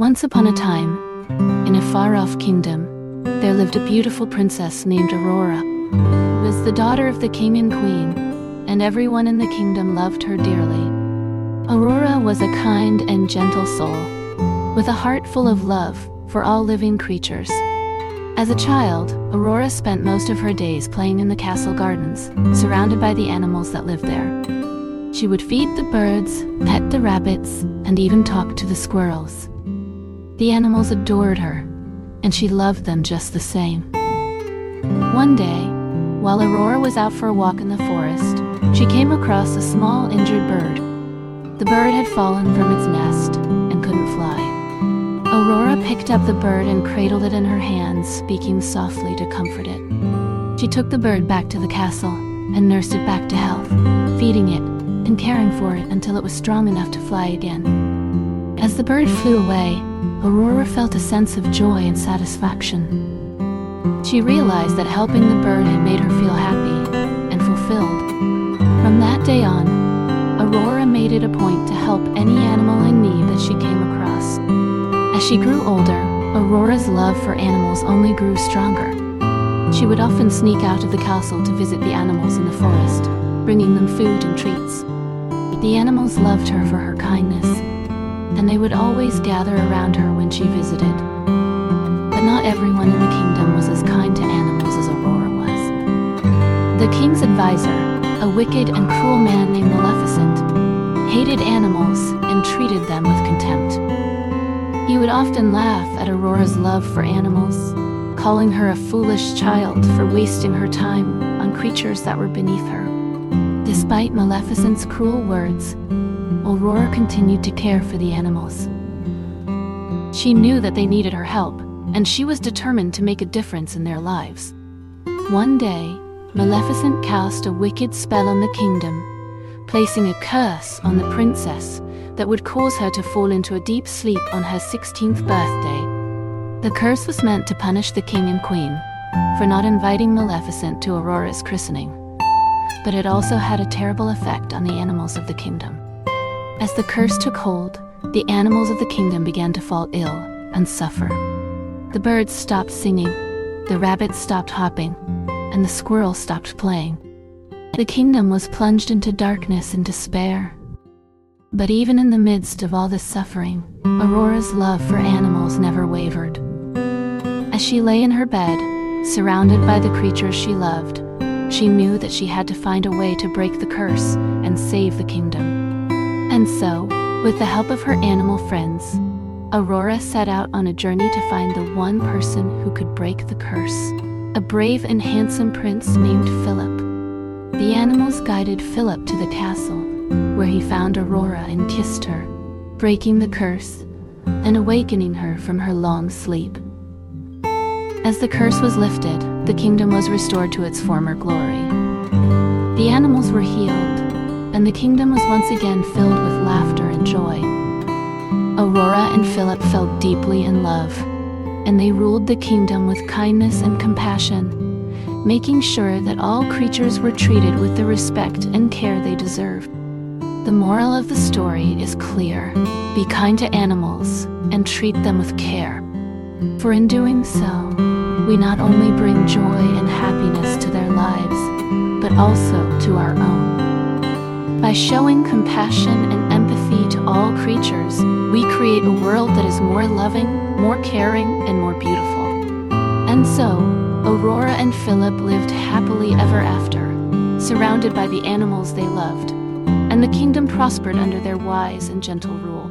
Once upon a time, in a far-off kingdom, there lived a beautiful princess named Aurora, who was the daughter of the king and queen, and everyone in the kingdom loved her dearly. Aurora was a kind and gentle soul, with a heart full of love for all living creatures. As a child, Aurora spent most of her days playing in the castle gardens, surrounded by the animals that lived there. She would feed the birds, pet the rabbits, and even talk to the squirrels. The animals adored her, and she loved them just the same. One day, while Aurora was out for a walk in the forest, she came across a small injured bird. The bird had fallen from its nest and couldn't fly. Aurora picked up the bird and cradled it in her hands, speaking softly to comfort it. She took the bird back to the castle and nursed it back to health, feeding it and caring for it until it was strong enough to fly again. As the bird flew away, Aurora felt a sense of joy and satisfaction. She realized that helping the bird had made her feel happy and fulfilled. From that day on, Aurora made it a point to help any animal in need that she came across. As she grew older, Aurora's love for animals only grew stronger. She would often sneak out of the castle to visit the animals in the forest, bringing them food and treats. The animals loved her for her kindness, and they would always gather around her when she visited. But not everyone in the kingdom was as kind to animals as Aurora was. The king's advisor, a wicked and cruel man named Maleficent, hated animals and treated them with contempt. He would often laugh at Aurora's love for animals, calling her a foolish child for wasting her time on creatures that were beneath her. Despite Maleficent's cruel words, Aurora continued to care for the animals. She knew that they needed her help, and she was determined to make a difference in their lives. One day, Maleficent cast a wicked spell on the kingdom, placing a curse on the princess that would cause her to fall into a deep sleep on her 16th birthday. The curse was meant to punish the king and queen for not inviting Maleficent to Aurora's christening, but it also had a terrible effect on the animals of the kingdom. As the curse took hold, the animals of the kingdom began to fall ill and suffer. The birds stopped singing, the rabbits stopped hopping, and the squirrels stopped playing. The kingdom was plunged into darkness and despair. But even in the midst of all this suffering, Aurora's love for animals never wavered. As she lay in her bed, surrounded by the creatures she loved, she knew that she had to find a way to break the curse and save the kingdom. And so, with the help of her animal friends, Aurora set out on a journey to find the one person who could break the curse, a brave and handsome prince named Philip. The animals guided Philip to the castle, where he found Aurora and kissed her, breaking the curse and awakening her from her long sleep. As the curse was lifted, the kingdom was restored to its former glory. The animals were healed, and the kingdom was once again filled with laughter and joy. Aurora and Philip fell deeply in love, and they ruled the kingdom with kindness and compassion, making sure that all creatures were treated with the respect and care they deserved. The moral of the story is clear: be kind to animals and treat them with care. For in doing so, we not only bring joy and happiness to their lives, but also to our own. By showing compassion and empathy to all creatures, we create a world that is more loving, more caring, and more beautiful. And so, Aurora and Philip lived happily ever after, surrounded by the animals they loved, and the kingdom prospered under their wise and gentle rule.